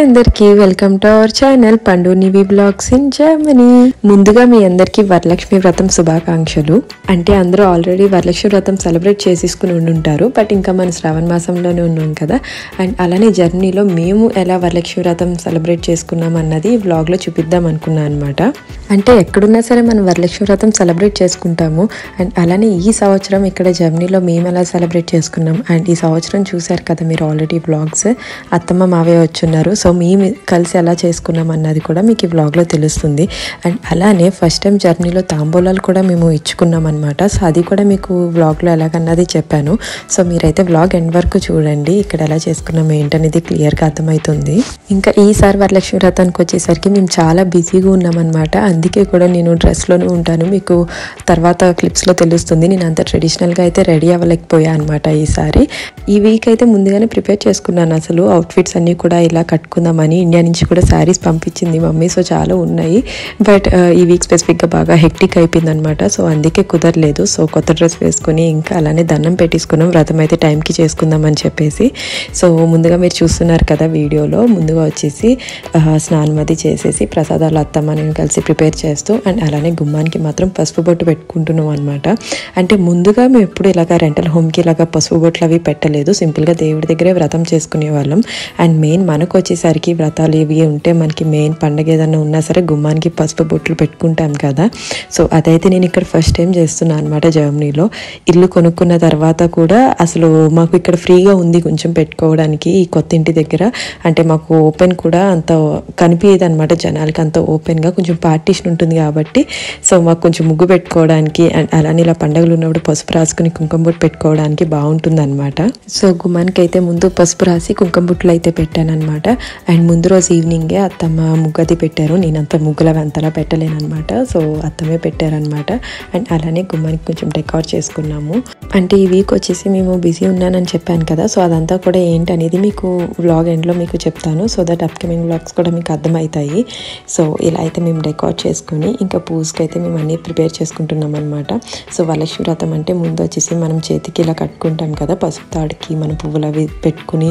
అందరికీ welcome to our channel పండు నివి blogs in Germany. ముందుగా మీ అందరికీ వరలక్ష్మి వ్రతం శుభాకాంక్షలు. అంటే అందరూ ఆల్రెడీ వరలక్ష్మి వ్రతం సెలబ్రేట్ చేసేసుకుని ఉండుంటారు, బట్ ఇంకా మన శ్రావణ మాసంలోనే ఉన్నాం కదా. అండ్ అలానే జర్మనీలో మేము ఎలా వరలక్ష్మి వ్రతం సెలబ్రేట్ చేసుకున్నాం అన్నది ఈ వ్లాగ్లో చూపిద్దాం అనుకున్నాను అనమాట. అంటే ఎక్కడున్నా సరే మనం వరలక్ష్మి వ్రతం సెలబ్రేట్ చేసుకుంటాము. అండ్ అలానే ఈ సంవత్సరం ఇక్కడ జర్మనీలో మేము ఎలా సెలబ్రేట్ చేసుకున్నాం. అండ్ ఈ సంవత్సరం చూశారు కదా మీరు ఆల్రెడీ వ్లాగ్స్, అత్తమ్మ మావయ్య వచ్చున్నారు. సో మేము కలిసి ఎలా చేసుకున్నాం అన్నది కూడా మీకు ఈ వ్లాగ్లో తెలుస్తుంది. అండ్ అలానే ఫస్ట్ టైం జర్నీలో తాంబూలాలు కూడా మేము ఇచ్చుకున్నాం అనమాట. సో అది కూడా మీకు వ్లాగ్లో ఎలాగన్నది చెప్పాను. సో మీరైతే వ్లాగ్ ఎండ్ వరకు చూడండి, ఇక్కడ ఎలా చేసుకున్నాం ఏంటనేది క్లియర్గా అర్థమవుతుంది. ఇంకా ఈసారి వరలక్ష్మి వ్రతానికి వచ్చేసరికి మేము చాలా బిజీగా ఉన్నామన్నమాట. అందుకే కూడా నేను డ్రెస్లోనే ఉంటాను, మీకు తర్వాత క్లిప్స్లో తెలుస్తుంది. నేను అంత ట్రెడిషనల్గా అయితే రెడీ అవ్వలేకపోయా అనమాట ఈసారి. ఈ వీక్ అయితే ముందుగానే ప్రిపేర్ చేసుకున్నాను అసలు అవుట్ఫిట్స్ అన్నీ కూడా ఇలా కట్టుకుందామని. ఇండియా నుంచి కూడా శారీస్ పంపించింది మమ్మీ, సో చాలా ఉన్నాయి. బట్ ఈ వీక్ స్పెసిఫిక్గా బాగా హెక్టిక్ అయిపోయింది అనమాట. సో అందుకే కుదరలేదు. సో కొత్త డ్రెస్ వేసుకుని ఇంకా అలానే దండం పెట్టేసుకున్నాం, వ్రతం అయితే టైంకి చేసుకుందామని చెప్పేసి. సో ముందుగా మీరు చూస్తున్నారు కదా వీడియోలో, ముందుగా వచ్చేసి స్నానం అది చేసేసి ప్రసాదాలు అత్తమ్మ నేను కలిసి ప్రిపేర్ చేస్తూ అండ్ అలానే గుమ్మానికి మాత్రం పసుపు బొట్టు పెట్టుకుంటున్నాం అనమాట. అంటే ముందుగా మేము ఎప్పుడు ఇలాగ రెంటల్ హోమ్కి ఇలాగ పసుపు బొట్లు అవి పెట్టలేదు, సింపుల్గా దేవుడి దగ్గరే వ్రతం చేసుకునే వాళ్ళం. అండ్ మెయిన్ మనకు వచ్చేసరికి వ్రతాలు ఇవి ఉంటే మనకి మెయిన్ పండగ ఏదైనా ఉన్నా సరే గుమ్మానికి పసుపు బొట్లు పెట్టుకుంటాం కదా. సో అదైతే నేను ఇక్కడ ఫస్ట్ టైం చేస్తున్నాను అనమాట జర్మనీలో. ఇల్లు కొనుక్కున్న తర్వాత కూడా అసలు మాకు ఇక్కడ ఫ్రీగా ఉంది కొంచెం పెట్టుకోవడానికి ఈ కొత్త ఇంటి దగ్గర. అంటే మాకు ఓపెన్ కూడా అంత కనిపించదు అనమాట జనాలకి, అంత ఓపెన్గా కొంచెం పార్టీషన్ ఉంటుంది కాబట్టి. సో మాకు కొంచెం ముగ్గు పెట్టుకోవడానికి అండ్ అలానే ఇలా పండుగలు ఉన్నప్పుడు పసుపు రాసుకుని కుంకుమ బొట్టు పెట్టుకోవడానికి బాగుంటుంది అనమాట. సో గుమ్మానికి అయితే ముందు పసుపు రాసి కుంకుమ బొట్లు అయితే పెట్టాను అనమాట. అండ్ ముందు రోజు ఈవినింగే అత్తమ్మ ముగ్గది పెట్టారు, నేనంత ముగ్గుల అంతలా పెట్టలేను అనమాట. సో అత్తమ్మే పెట్టారనమాట. అండ్ అలానే గుమ్మానికి కొంచెం డెకార్ చేసుకున్నాము. అంటే ఈ వీక్ వచ్చేసి మేము బిజీ ఉన్నానని చెప్పాను కదా, సో అదంతా కూడా ఏంటనేది మీకు వ్లాగ్ ఎండ్లో మీకు చెప్తాను, సో దట్ అప్కమింగ్ వ్లాగ్స్ కూడా మీకు అర్థమవుతాయి. సో ఇలా అయితే మేము డెకార్ చేసుకుని ఇంకా పూజకి అయితే మేము అన్నీ ప్రిపేర్ చేసుకుంటున్నాం అనమాట. సో వరలక్ష్మి వ్రతం అంటే ముందు వచ్చేసి మనం చేతికి ఇలా కట్టుకుంటాం కదా పసుపు తాడికి, మన పువ్వులు అవి పెట్టుకుని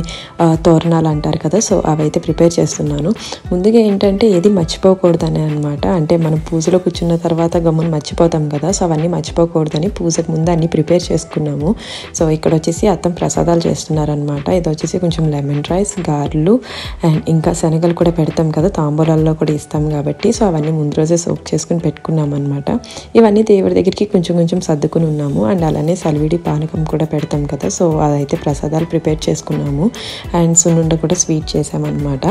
తోరణాలు అంటారు కదా. సో అవైతే ప్రిపేర్ చేస్తున్నాను. ముందుగా ఏంటంటే ఏది మర్చిపోకూడదని అనమాట. అంటే మనం పూజలో కూర్చున్న తర్వాత గమ్మున మర్చిపోతాం కదా, సో అవన్నీ మర్చిపోకూడదని పూజకు ముందు అన్నీ ప్రిపేర్ చేసుకున్నాము. సో ఇక్కడ వచ్చేసి అత్తం ప్రసాదాలు చేస్తున్నారనమాట. ఇది వచ్చేసి కొంచెం లెమన్ రైస్, గారెలు అండ్ ఇంకా శనగలు కూడా పెడతాం కదా, తాంబూలాల్లో కూడా ఇస్తాం కాబట్టి. సో అవన్నీ ముందు రోజే సోక్ చేసుకుని పెట్టుకున్నాం అనమాట. ఇవన్నీ దేవుడి దగ్గరికి కొంచెం కొంచెం సర్దుకుని ఉన్నాము. అండ్ అలానే సలివిడి పానకం కూడా పెడతాం కదా, సో అదైతే ప్రసాదాలు ప్రిపేర్ చేసుకున్నాము. అండ్ సున్నుండ కూడా స్వీట్ చేసామన్నమాట.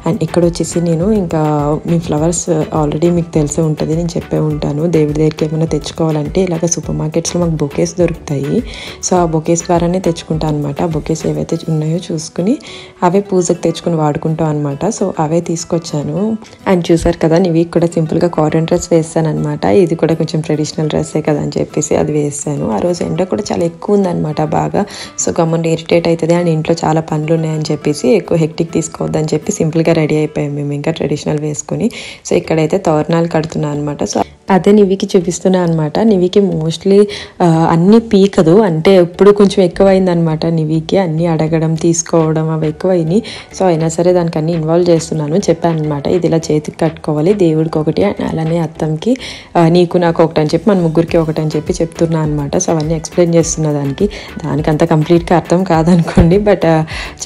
అండ్ ఇక్కడ వచ్చేసి నేను ఇంకా మీ ఫ్లవర్స్ ఆల్రెడీ మీకు తెలిసే ఉంటుంది, నేను చెప్పే ఉంటాను. దేవుడి దగ్గరికి ఏమైనా తెచ్చుకోవాలంటే ఇలాగ సూపర్ మార్కెట్స్లో మాకు బొకేస్ దొరుకుతాయి. సో ఆ బొకేస్ ద్వారానే తెచ్చుకుంటాను అనమాట. ఆ బొకేస్ ఏవైతే ఉన్నాయో చూసుకుని అవే పూజకు తెచ్చుకుని వాడుకుంటాం అనమాట. సో అవే తీసుకొచ్చాను. అండ్ చూసారు కదా నీ వీక్ కూడా సింపుల్గా కాటన్ డ్రెస్ వేస్తాను అనమాట. ఇది కూడా కొంచెం ట్రెడిషనల్ డ్రెస్సే కదా అని చెప్పేసి అది వేస్తాను. ఆ రోజు ఎండ కూడా చాలా ఎక్కువ ఉందన్నమాట బాగా. సో గమ్మున ఇరిటేట్ అవుతుంది అండ్ ఇంట్లో చాలా పనులు ఉన్నాయని చెప్పేసి ఎక్కువ హెక్టిక్ తీసుకోవద్దని చెప్పి సింపుల్గా రెడీ అయిపోయాం మేము ఇంకా ట్రెడిషనల్ వేసుకుని. సో ఇక్కడైతే తోరణాలు కడుతున్నాను అనమాట. సో అదే నివికి చూపిస్తున్నా అనమాట. నివికి మోస్ట్లీ అన్నీ పీకదు, అంటే ఇప్పుడు కొంచెం ఎక్కువైంది అనమాట నివికి, అన్నీ అడగడం తీసుకోవడం అవి ఎక్కువైనాయి. సో అయినా సరే దానికి అన్నీ ఇన్వాల్వ్ చేస్తున్నాను. చెప్పాను అనమాట ఇది ఇలా చేతికి కట్టుకోవాలి దేవుడికి ఒకటి, అలానే అత్తంకి నీకు నాకు ఒకటి అని చెప్పి మన ముగ్గురికి ఒకటి అని చెప్పి చెప్తున్నా అనమాట. సో అవన్నీ ఎక్స్ప్లెయిన్ చేస్తున్నా దానికి అంత కంప్లీట్గా అర్థం కాదనుకోండి, బట్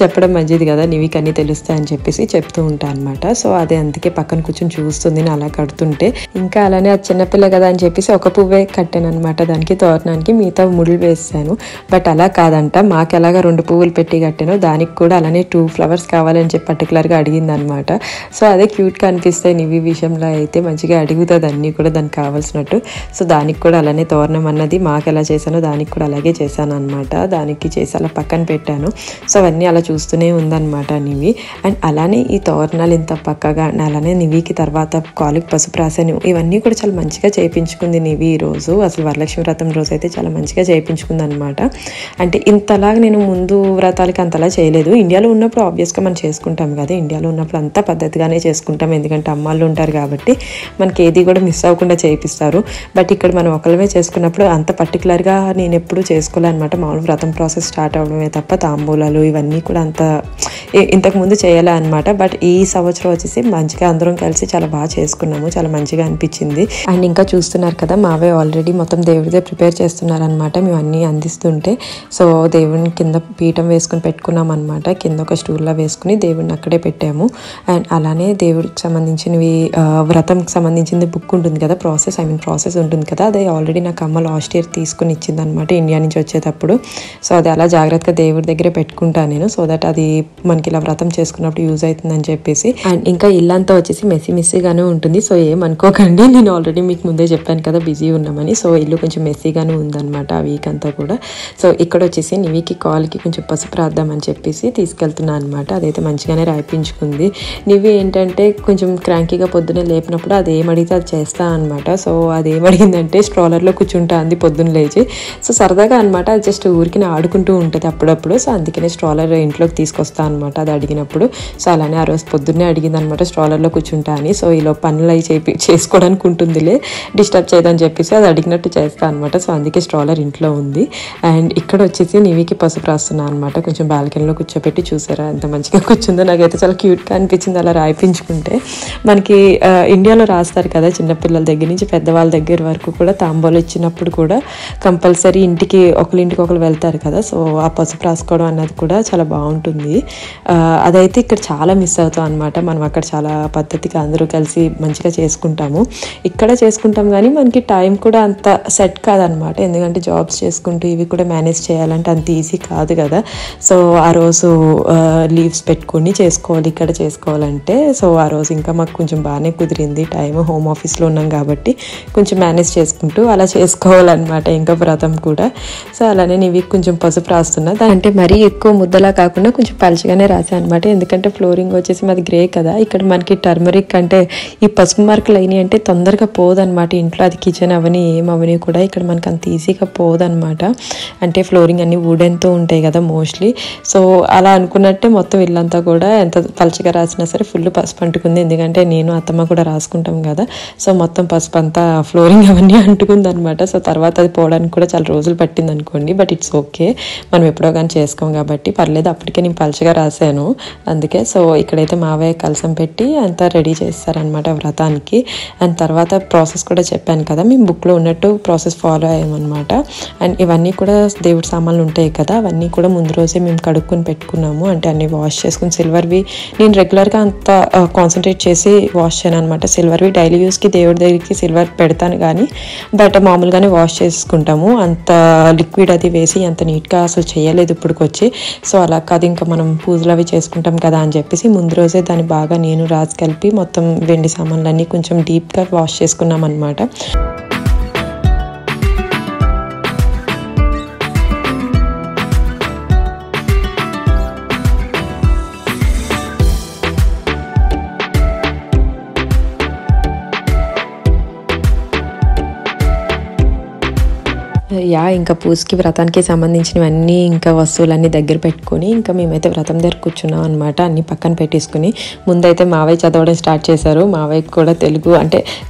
చెప్పడం మంచిది కదా, నివికి అన్నీ తెలుస్తాయని చెప్పేసి చెప్తూ ఉంటాను అనమాట. సో అదే అందుకే పక్కన కూర్చొని చూస్తుంది నేను అలా కడుతుంటే. ఇంకా అలానే చిన్నపిల్ల కదా అని చెప్పేసి ఒక పువ్వే కట్టాను అనమాట దానికి తోరణానికి, మిగతా ముడులు వేసాను. బట్ అలా కాదంట, మాకు ఎలాగా 2 పువ్వులు పెట్టి కట్టాను దానికి కూడా అలానే 2 ఫ్లవర్స్ కావాలని చెప్పి పర్టికులర్గా అడిగింది అనమాట. సో అదే క్యూట్గా అనిపిస్తాయి నివి విషయంలో అయితే, మంచిగా అడుగుతుంది అన్నీ కూడా దానికి కావాల్సినట్టు. సో దానికి కూడా అలానే తోరణం అన్నది మాకు ఎలా చేశానో దానికి కూడా అలాగే చేశాను అనమాట. దానికి చేసి అలా పక్కన పెట్టాను. సో అవన్నీ అలా చూస్తూనే ఉందన్నమాట నివి. అండ్ అలానే ఈ తోరణాలు ఇంత పక్కగా అలానే నివికి తర్వాత కాలుకి పసుపు రాసాను, ఇవన్నీ కూడా చాలా మంచిగా చేయించుకుంది నివి ఈరోజు. అసలు వరలక్ష్మి వ్రతం రోజు అయితే చాలా మంచిగా చేయించుకుంది అనమాట. అంటే ఇంతలాగా నేను ముందు వ్రతాలకి అంతలా చేయలేదు. ఇండియాలో ఉన్నప్పుడు ఆబ్వియస్గా మనం చేసుకుంటాం కదా, ఇండియాలో ఉన్నప్పుడు అంతా పద్ధతిగానే చేసుకుంటాం, ఎందుకంటే అమ్మాళ్ళు ఉంటారు కాబట్టి మనకి ఏది కూడా మిస్ అవ్వకుండా చేయిస్తారు. బట్ ఇక్కడ మనం ఒకళ్ళమే చేసుకున్నప్పుడు అంత పర్టికులర్గా నేను ఎప్పుడూ చేసుకోలే అనమాట. మామూలు వ్రతం ప్రాసెస్ స్టార్ట్ అవ్వడమే తప్ప తాంబూలాలు ఇవన్నీ కూడా అంత ఇంతకుముందు చేయాలి అనమాట. బట్ ఈ సంవత్సరం వచ్చేసి మంచిగా అందరం కలిసి చాలా బాగా చేసుకున్నాము, చాలా మంచిగా అనిపించింది. అండ్ ఇంకా చూస్తున్నారు కదా, మావే ఆల్రెడీ మొత్తం దేవుడిదే ప్రిపేర్ చేస్తున్నారనమాట. మేము అన్నీ అందిస్తుంటే సో దేవుడిని కింద పీఠం వేసుకుని పెట్టుకున్నాం అనమాట. కింద ఒక స్టూల్లో వేసుకుని దేవుడిని అక్కడే పెట్టాము. అండ్ అలానే దేవుడికి సంబంధించినవి వ్రతంకి సంబంధించింది బుక్ ఉంటుంది కదా, ప్రాసెస్ ఉంటుంది కదా, అది ఆల్రెడీ నాకు అమ్మ లాస్ట్ ఇయర్ తీసుకుని ఇచ్చింది అనమాట ఇండియా నుంచి వచ్చేటప్పుడు. సో అది అలా జాగ్రత్తగా దేవుడి దగ్గరే పెట్టుకుంటాను నేను, సో దట్ అది మనకి ఇలా వ్రతం చేసుకున్నప్పుడు యూజ్ అవుతుందని చెప్పేసి. అండ్ ఇంకా ఇల్లంతా వచ్చేసి మెస్సీగానే ఉంటుంది. సో ఏమనుకోకండి, నేను ఆల్రెడీ మీకు ముందే చెప్పాను కదా బిజీ ఉన్నామని. సో ఇల్లు కొంచెం మెస్సీగానే ఉందన్నమాట ఆ వీక్ అంతా కూడా. సో ఇక్కడ వచ్చేసి నివికి కాల్కి కొంచెం పసుపు రాద్దామని చెప్పేసి తీసుకెళ్తున్నాను అనమాట. అదైతే మంచిగానే రాయిపించుకుంది. నివి ఏంటంటే కొంచెం క్రాంకీగా పొద్దున్నే లేపినప్పుడు అది ఏమడిగితే అది చేస్తా అనమాట. సో అది ఏమడిగిందంటే స్ట్రాలర్లో కూర్చుంటా అంది పొద్దున్న లేచి. సో సరదాగా అనమాట, అది జస్ట్ ఊరికి ఆడుకుంటూ ఉంటుంది అప్పుడప్పుడు. సో అందుకనే స్ట్రాలర్ ఇంట్లోకి తీసుకొస్తా అనమాట అది అడిగినప్పుడు. సో అలానే ఆ రోజు పొద్దున్నే అడిగింది అనమాట స్ట్రాలర్లో కూర్చుంటా అని. సో ఇలా పనులు అవి చేసుకోవడానికి ఉంటుందిలే, డిస్టర్బ్ చేయదని చెప్పేసి అది అడిగినట్టు చేస్తా అనమాట. సో అందుకే స్ట్రాలర్ ఇంట్లో ఉంది. అండ్ ఇక్కడ వచ్చేసి నివికి పసుపు రాస్తున్నా అనమాట. కొంచెం బాల్కనీలో కూర్చోపెట్టి చూసారా ఎంత మంచిగా కూర్చుందో, నాకైతే చాలా క్యూట్గా అనిపించింది అలా రాయిపించుకుంటే. మనకి ఇండియాలో రాస్తారు కదా చిన్నపిల్లల దగ్గర నుంచి పెద్దవాళ్ళ దగ్గర వరకు కూడా, తాంబూలు ఇచ్చినప్పుడు కూడా కంపల్సరీ ఇంటికి ఒకరు వెళ్తారు కదా. సో ఆ పసుపు రాసుకోవడం అన్నది కూడా చాలా బాగుంటుంది. అదైతే ఇక్కడ చాలా మిస్ అవుతాం అనమాట. మనం అక్కడ చాలా పద్ధతిగా అందరూ కలిసి మంచిగా చేసుకుంటాము. ఇక్కడ చేసుకుంటాం కానీ మనకి టైం కూడా అంత సెట్ కాదనమాట, ఎందుకంటే జాబ్స్ చేసుకుంటూ ఇవి కూడా మేనేజ్ చేయాలంటే అంత ఈజీ కాదు కదా. సో ఆ రోజు లీవ్స్ పెట్టుకొని చేసుకోవాలి ఇక్కడ చేసుకోవాలంటే. సో ఆ రోజు ఇంకా మాకు కొంచెం బాగానే కుదిరింది టైం, హోమ్ ఆఫీస్లో ఉన్నాం కాబట్టి కొంచెం మేనేజ్ చేసుకుంటూ అలా చేసుకోవాలన్నమాట ఇంకా వ్రతం కూడా. సో అలానే ఇవి కొంచెం పసుపు రాస్తున్నా, అంటే మరీ ఎక్కువ ముద్దలా కాకుండా కొంచెం పలుచగానే రాసాను అనమాట. ఎందుకంటే ఫ్లోరింగ్ వచ్చేసి మాది గ్రే కదా, ఇక్కడ మనకి టర్మరిక్ అంటే ఈ పసుపు మార్కులు అయినాయి అంటే తొందరగా పోదనమాట ఇంట్లో. అది కిచెన్ అవని ఏమవని కూడా ఇక్కడ మనకు అంత ఈజీగా పోదనమాట. అంటే ఫ్లోరింగ్ అన్ని వుడెన్తో ఉంటాయి కదా మోస్ట్లీ. సో అలా అనుకున్నట్టే మొత్తం ఇల్లంతా కూడా ఎంత పలుచగా రాసినా సరే ఫుల్ పసుపు అంటుకుంది. ఎందుకంటే నేను అత్తమ్మ కూడా రాసుకుంటాం కదా, సో మొత్తం పసుపు అంతా ఫ్లోరింగ్ అవన్నీ అంటుకుంది అనమాట. సో తర్వాత అది పోవడానికి కూడా చాలా రోజులు పట్టింది అనుకోండి, బట్ ఇట్స్ ఓకే, మనం ఎప్పుడో కానీ చేసుకోం కాబట్టి పర్లేదు. అప్పటికే నేను పలుచగా రాశాను అందుకే. సో ఇక్కడైతే మావయ్య కలసం పెట్టి అంతా రెడీ చేస్తారనమాట వ్రతానికి. అండ్ తర్వాత ప్రాసెస్ కూడా చెప్పాను కదా, మేము బుక్లో ఉన్నట్టు ప్రాసెస్ ఫాలో అయ్యామన్నమాట. అండ్ ఇవన్నీ కూడా దేవుడి సామాన్లు ఉంటాయి కదా, అవన్నీ కూడా ముందు రోజే మేము కడుక్కొని పెట్టుకున్నాము. అంటే అన్నీ వాష్ చేసుకుని, సిల్వర్వి నేను రెగ్యులర్గా అంత కాన్సన్ట్రేట్ చేసి వాష్ చేయను అనమాట. సిల్వర్వి డైలీ యూస్కి దేవుడి దగ్గరికి సిల్వర్ పెడతాను కానీ బట్ మామూలుగానే వాష్ చేసుకుంటాము. అంత లిక్విడ్ అది వేసి అంత నీట్గా అసలు చేయలేదు ఇప్పటికొచ్చి. సో అలా కాదు, ఇంకా మనం పూజలు అవి చేసుకుంటాం కదా అని చెప్పేసి ముందు రోజే దాన్ని బాగా నేను రాసి కలిపి మొత్తం వెండి సామాన్లన్నీ కొంచెం డీప్గా వాష్ చేసుకున్నాం అనమాట. ఇంకా పూజకి వ్రతానికి సంబంధించినవన్నీ ఇంకా వస్తువులన్నీ దగ్గర పెట్టుకొని ఇంకా మేమైతే వ్రతం దగ్గర కూర్చున్నాం అనమాట. అన్ని పక్కన పెట్టేసుకుని ముందైతే మావయ్య చదవడం స్టార్ట్ చేశారు. మావయ్యకి కూడా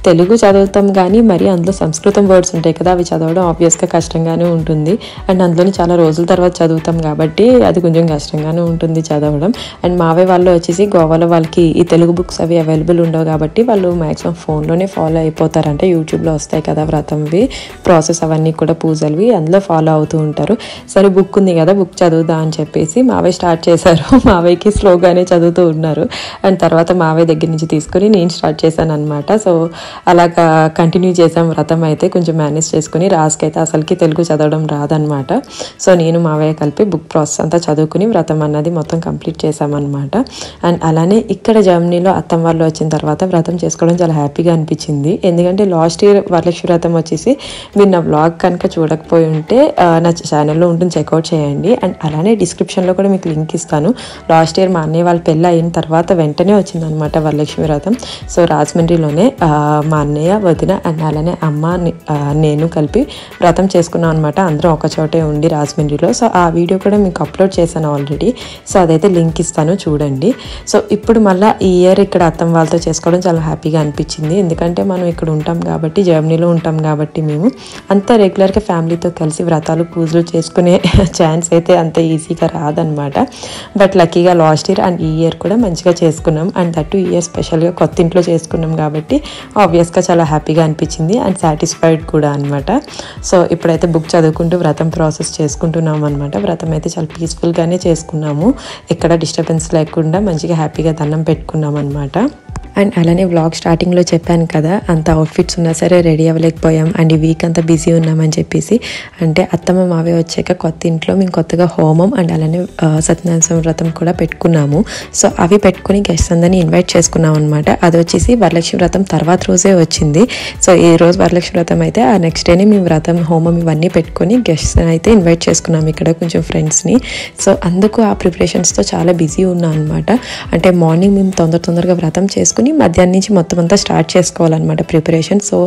తెలుగు చదువుతాం కానీ మరి అందులో సంస్కృతం వర్డ్స్ ఉంటాయి కదా, అవి చదవడం ఆబ్వియస్గా కష్టంగానే ఉంటుంది. అండ్ అందులోని చాలా రోజుల తర్వాత చదువుతాం కాబట్టి అది కొంచెం కష్టంగానే ఉంటుంది చదవడం. అండ్ మావయ్య వాళ్ళు వచ్చేసి గోవాలో వాళ్ళకి ఈ తెలుగు బుక్స్ అవి అవైలబుల్ ఉండవు కాబట్టి వాళ్ళు మ్యాక్సిమం ఫోన్లోనే ఫాలో అయిపోతారంటే యూట్యూబ్లో వస్తాయి కదా వ్రతంవి ప్రాసెస్ అవన్నీ కూడా పూజలవి, అందులో ఫాలో అవుతూ ఉంటారు. సరే బుక్ ఉంది కదా, బుక్ చదువుదా అని చెప్పేసి మావయ్య స్టార్ట్ చేశారు. మావయ్యకి స్లోగానే చదువుతూ ఉన్నారు. అండ్ తర్వాత మావయ్య దగ్గర నుంచి తీసుకొని నేను స్టార్ట్ చేశాను అనమాట. సో అలాగా కంటిన్యూ చేసాం వ్రతం అయితే. కొంచెం మేనేజ్ చేసుకుని రాసుకైతే అసలుకి తెలుగు చదవడం రాదనమాట. సో నేను మావయ్య కలిపి బుక్ ప్రాసెస్ అంతా చదువుకుని వ్రతం అన్నది మొత్తం కంప్లీట్ చేసామన్నమాట. అండ్ అలానే ఇక్కడ జర్మనీలో అత్తమ్మ వాళ్ళు వచ్చిన తర్వాత వ్రతం చేసుకోవడం చాలా హ్యాపీగా అనిపించింది. ఎందుకంటే లాస్ట్ ఇయర్ వరలక్ష్మి వ్రతం వచ్చేసి మీరు నా వ్లాగ్ కనుక చూడకపోయి ఉంటే నా ఛానల్లో ఉంటుంది, చెక్అవుట్ చేయండి. అండ్ అలానే డిస్క్రిప్షన్లో కూడా మీకు లింక్ ఇస్తాను. లాస్ట్ ఇయర్ మా అన్నయ్య వాళ్ళ పెళ్ళి అయిన తర్వాత వెంటనే వచ్చిందనమాట వరలక్ష్మి వ్రతం. సో రాజమండ్రిలోనే మా అన్నయ్య, వదిన అండ్ అలానే అమ్మ, నేను కలిపి వ్రతం చేసుకున్నాం అనమాట. అందరం ఒక చోటే ఉండి రాజమండ్రిలో. సో ఆ వీడియో కూడా మీకు అప్లోడ్ చేశాను ఆల్రెడీ. సో అదైతే లింక్ ఇస్తాను, చూడండి. సో ఇప్పుడు మళ్ళీ ఈ ఇయర్ ఇక్కడ అత్తమ్మ వాళ్ళతో చేసుకోవడం చాలా హ్యాపీగా అనిపించింది. ఎందుకంటే మనం ఇక్కడ ఉంటాం కాబట్టి, జర్మనీలో ఉంటాం కాబట్టి మేము అంత రెగ్యులర్గా ఫ్యామిలీతో కలిసి వ్రతాలు పూజలు చేసుకునే ఛాన్స్ అయితే అంత ఈజీగా రాదనమాట. బట్ లక్కీగా లాస్ట్ ఇయర్ అండ్ ఈ ఇయర్ కూడా మంచిగా చేసుకున్నాం. అండ్ దట్ ఈ ఇయర్ స్పెషల్గా కొత్త ఇంట్లో చేసుకున్నాం కాబట్టి ఆబ్వియస్గా చాలా హ్యాపీగా అనిపించింది అండ్ సాటిస్ఫైడ్ కూడా అనమాట. సో ఇప్పుడైతే బుక్ చదువుకుంటూ వ్రతం ప్రాసెస్ చేసుకుంటున్నాం అనమాట. వ్రతం అయితే చాలా పీస్ఫుల్గానే చేసుకున్నాము, ఎక్కడ డిస్టర్బెన్స్ లేకుండా మంచిగా హ్యాపీగా దండం పెట్టుకున్నాం అనమాట. అండ్ అలానే వ్లాగ్ స్టార్టింగ్లో చెప్పాను కదా, అంత అవుట్ఫిట్స్ ఉన్నా సరే రెడీ అవ్వలేకపోయాం అండ్ ఈ వీక్ అంతా బిజీ ఉన్నామని చెప్పేసి. అంటే అత్తమ్మ మావే వచ్చాక కొత్త ఇంట్లో మేము కొత్తగా హోమం అండ్ అలానే సత్యనారాయణ వ్రతం కూడా పెట్టుకున్నాము. సో అవి పెట్టుకుని గెస్ట్స్ అందరినీ ఇన్వైట్ చేసుకున్నాం అనమాట. అది వచ్చేసి వరలక్ష్మి వ్రతం తర్వాత రోజే వచ్చింది. సో ఈ రోజు వరలక్ష్మి వ్రతం అయితే ఆ నెక్స్ట్ డేనే మేము వ్రతం హోమం ఇవన్నీ పెట్టుకొని గెస్ట్స్ అయితే ఇన్వైట్ చేసుకున్నాము, ఇక్కడ కొంచెం ఫ్రెండ్స్ని. సో అందుకు ఆ ప్రిపరేషన్స్తో చాలా బిజీ ఉన్నాం అనమాట. అంటే మార్నింగ్ మేము తొందరగా వ్రతం చేసుకుని మధ్యాహ్నం నుంచి మొత్తం అంతా స్టార్ట్ చేసుకోవాలన్నమాట ప్రిపరేషన్. సో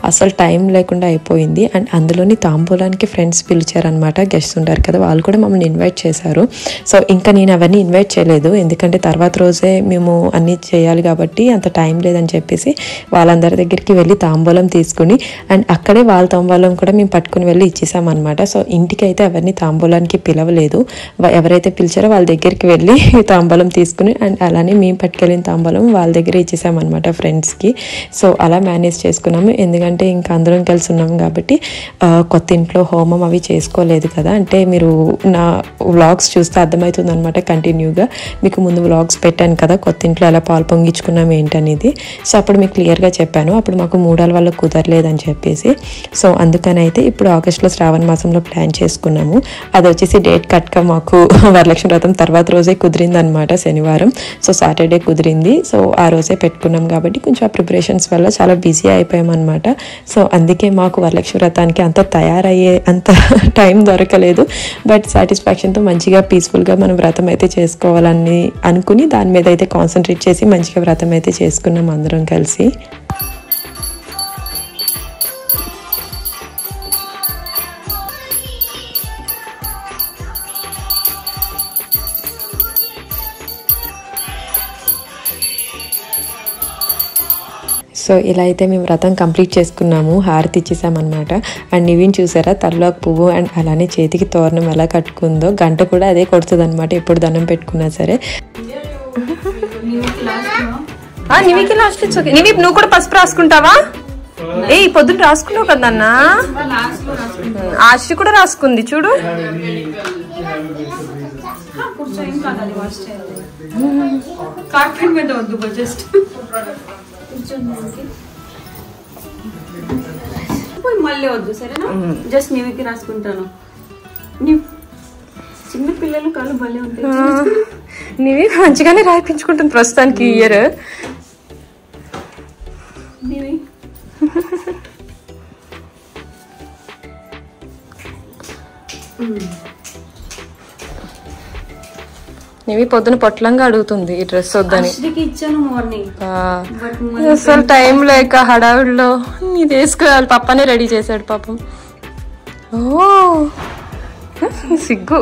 అసలు టైం లేకుండా అయిపోయింది. అండ్ అందులోని తాంబూలానికి ఫ్రెండ్స్ పిలిచారనమాట, గెస్ట్స్ ఉంటారు కదా, వాళ్ళు కూడా మమ్మల్ని ఇన్వైట్ చేశారు. సో ఇంకా నేను అవన్నీ ఇన్వైట్ చేయలేదు, ఎందుకంటే తర్వాత రోజే మేము అన్నీ చేయాలి కాబట్టి అంత టైం లేదని చెప్పేసి వాళ్ళందరి దగ్గరికి వెళ్ళి తాంబూలం తీసుకుని అండ్ అక్కడే వాళ్ళ తాంబూలం కూడా మేము పట్టుకుని వెళ్ళి ఇచ్చేసామన్నమాట. సో ఇంటికి అయితే ఎవరిని తాంబూలానికి పిలవలేదు, ఎవరైతే పిలిచారో వాళ్ళ దగ్గరికి వెళ్ళి తాంబూలం తీసుకుని అండ్ అలానే మేము పట్టుకెళ్ళిన తాంబూలం వాళ్ళ దగ్గర ఇచ్చేసామన్నమాట ఫ్రెండ్స్కి. సో అలా మేనేజ్ చేసుకున్నాము, ఎందుకంటే ఇంకా అందరం కలిసి ఉన్నాము కాబట్టి. కొత్త ఇంట్లో హోమం అవి చేసుకోలేదు కదా, అంటే మీరు నా వ్లాగ్స్ చూస్తే అర్థమవుతుంది అనమాట. కంటిన్యూగా మీకు ముందు వ్లాగ్స్ పెట్టాను కదా, కొత్త ఇంట్లో ఎలా పాలు పొంగించుకున్నాం ఏంటనేది. సో అప్పుడు మీకు క్లియర్గా చెప్పాను, అప్పుడు మాకు మూడాల వల్ల కుదరలేదని చెప్పేసి. సో అందుకని అయితే ఇప్పుడు ఆగస్టులో శ్రావణ మాసంలో ప్లాన్ చేసుకున్నాము. అది వచ్చేసి డేట్ కట్గా మాకు వరలక్ష్మి వ్రతం తర్వాత రోజే కుదిరింది అనమాట, శనివారం. సో సాటర్డే కుదిరింది. సో ఆ రోజే పెట్టుకున్నాం కాబట్టి కొంచెం ఆ ప్రిపరేషన్స్ వల్ల చాలా బిజీ అయిపోయాం అనమాట. సో అందుకే మాకు వరలక్ష్మి వ్రతానికి అంత తయారయ్యే అంత టైం దొరకలేదు. బట్ సాటిస్ఫాక్షన్తో మంచిగా పీస్ఫుల్గా మనం వ్రతం అయితే చేసుకోవాలని అనుకుని దాని మీద అయితే కాన్సన్ట్రేట్ చేసి మంచిగా వ్రతం అయితే చేసుకున్నాం అందరం కలిసి. సో ఇలా అయితే మేము వ్రతం కంప్లీట్ చేసుకున్నాము, హారతి ఇచ్చేసామన్నమాట. అండ్ నివిన్ చూసారా, తల్లోకి పువ్వు అండ్ అలానే చేతికి తోరణం ఎలా కట్టుకుందో, గంట కూడా అదే కొడుతుంది అనమాట ఎప్పుడు దండం పెట్టుకున్నా సరే. నివికి లాస్ట్ నివి, నువ్వు కూడా పసుపు రాసుకుంటావా? ఏ పొద్దున్న రాసుకున్నావు కదన్నా, ఆశ కూడా రాసుకుంది చూడు. మళ్ళీ వద్దు సరేనా, జస్ట్ నీవికి రాసుకుంటాను. చిన్న పిల్లలు కాళ్ళు భలే ఉంటాయి. నీవి మంచిగానే రాయించుకుంటుంది ప్రస్తుతానికి ఈ ఇయర్. నీవి పొద్దున పొట్లంగా అడుగుతుంది ఈ డ్రెస్ వద్దని. ఇచ్చాను మార్నింగ్, అసలు టైం లేక హడావిడిలో ఇది వేసుకోవాలి. పప్పనే రెడీ చేశాడు పాపం. ఓ సిగ్గు.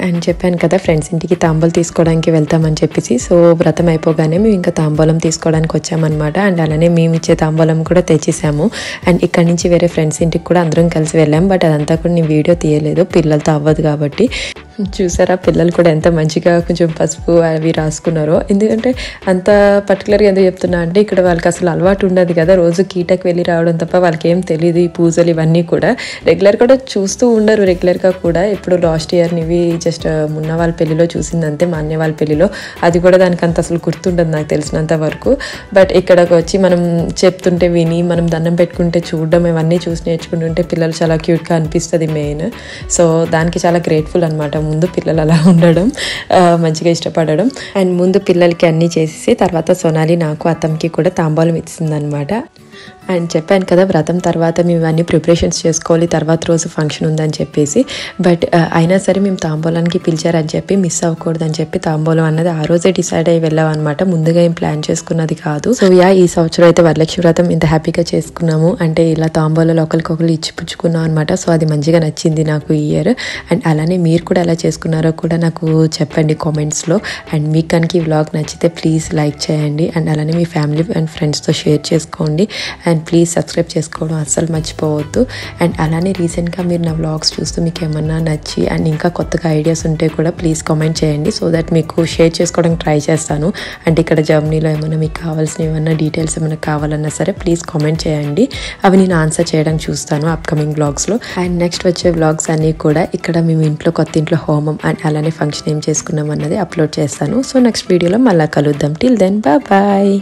అని చెప్పాను కదా, ఫ్రెండ్స్ ఇంటికి తాంబూలం తీసుకోవడానికి వెళ్తామని చెప్పేసి. సో వ్రతం అయిపోగానే మేము ఇంకా తాంబూలం తీసుకోవడానికి వచ్చామన్నమాట. అండ్ అలానే మేము ఇచ్చే తాంబూలం కూడా తెచ్చేసాము. అండ్ ఇక్కడ నుంచి వేరే ఫ్రెండ్స్ ఇంటికి కూడా అందరం కలిసి వెళ్ళాం. బట్ అదంతా కూడా నేను వీడియో తీయలేదు, పిల్లలతో అవ్వదు కాబట్టి. చూసారా పిల్లలు కూడా ఎంత మంచిగా కొంచెం పసుపు అవి రాసుకున్నారో. ఎందుకంటే అంత పర్టికులర్గా ఎందుకు చెప్తున్నా అంటే ఇక్కడ వాళ్ళకి అసలు అలవాటు ఉండదు కదా, రోజు కీటకు వెళ్ళి రావడం తప్ప వాళ్ళకి ఏం తెలియదు. ఈ పూజలు ఇవన్నీ కూడా రెగ్యులర్ కూడా చూస్తూ ఉండరు రెగ్యులర్గా కూడా. ఇప్పుడు లాస్ట్ ఇయర్ ఇవి జస్ట్ మున్న వాళ్ళ పెళ్లిలో చూసింది అంతే, మా అన్నయ్య వాళ్ళ పెళ్లిలో. అది కూడా దానికి అంత అసలు గుర్తుండదు నాకు తెలిసినంత వరకు. బట్ ఇక్కడికి వచ్చి మనం చెప్తుంటే విని మనం దండం పెట్టుకుంటే చూడడం ఇవన్నీ చూసి నేర్చుకుంటుంటే పిల్లలు చాలా క్యూట్గా అనిపిస్తుంది మెయిన్. సో దానికి చాలా గ్రేట్ఫుల్ అనమాట. ముందు పిల్లలు అలా ఉండడం, మంచిగా ఇష్టపడడం. అండ్ ముందు పిల్లలకి అన్నీ చేసేసి తర్వాత సోనాలి నాకు అత్తమ్మకి కూడా తాంబూలం ఇచ్చింది అనమాట. అండ్ చెప్పాను కదా వ్రతం తర్వాత మేము అన్ని ప్రిపరేషన్స్ చేసుకోవాలి, తర్వాత రోజు ఫంక్షన్ ఉందని చెప్పేసి. బట్ అయినా సరే మేము తాంబూలానికి పిలిచారని చెప్పి మిస్ అవ్వకూడదని చెప్పి తాంబూలం అన్నది ఆ రోజే డిసైడ్ అయ్యి వెళ్ళాం అనమాట. ముందుగా ఏం ప్లాన్ చేసుకున్నది కాదు. సో ఈ సంవత్సరం అయితే వరలక్ష్మి వ్రతం ఇంత హ్యాపీగా చేసుకున్నాము. అంటే ఇలా తాంబూలాలు ఒకరికొకరు ఇచ్చిపుచ్చుకున్నాం అనమాట. సో అది మంచిగా నచ్చింది నాకు ఈ ఇయర్. అండ్ అలానే మీరు కూడా ఎలా చేసుకున్నారో కూడా నాకు చెప్పండి కామెంట్స్లో. అండ్ మీకు కనుక ఈ వ్లాగ్ నచ్చితే ప్లీజ్ లైక్ చేయండి. అండ్ అలానే మీ ఫ్యామిలీ అండ్ ఫ్రెండ్స్తో షేర్ చేసుకోండి. అండ్ ప్లీజ్ సబ్స్క్రైబ్ చేసుకోవడం అస్సలు మర్చిపోవద్దు. అండ్ అలానే రీసెంట్గా మీరు నా వ్లాగ్స్ చూస్తూ మీకు ఏమన్నా నచ్చి అండ్ ఇంకా కొత్తగా ఐడియాస్ ఉంటే కూడా ప్లీజ్ కామెంట్ చేయండి. సో దట్ మీకు షేర్ చేసుకోవడానికి ట్రై చేస్తాను. అంటే ఇక్కడ జర్మనీలో ఏమైనా మీకు కావాల్సిన ఏమైనా డీటెయిల్స్ ఏమైనా కావాలన్నా సరే ప్లీజ్ కామెంట్ చేయండి. అవి నేను ఆన్సర్ చేయడానికి చూస్తాను అప్కమింగ్ వ్లాగ్స్లో. అండ్ నెక్స్ట్ వచ్చే వ్లాగ్స్ అన్నీ కూడా ఇక్కడ మేము ఇంట్లో కొత్త ఇంట్లో హోమం అండ్ అలానే ఫంక్షన్ ఏం చేసుకున్నాం అన్నది అప్లోడ్ చేస్తాను. సో నెక్స్ట్ వీడియోలో మళ్ళీ కలుద్దాం. Till then bye.